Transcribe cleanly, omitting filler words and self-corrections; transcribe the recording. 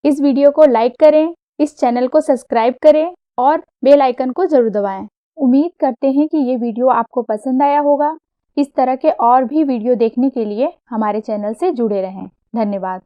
इस वीडियो को लाइक करें, इस चैनल को सब्सक्राइब करें और बेल आइकन को ज़रूर दबाएं। उम्मीद करते हैं कि ये वीडियो आपको पसंद आया होगा। इस तरह के और भी वीडियो देखने के लिए हमारे चैनल से जुड़े रहें। धन्यवाद।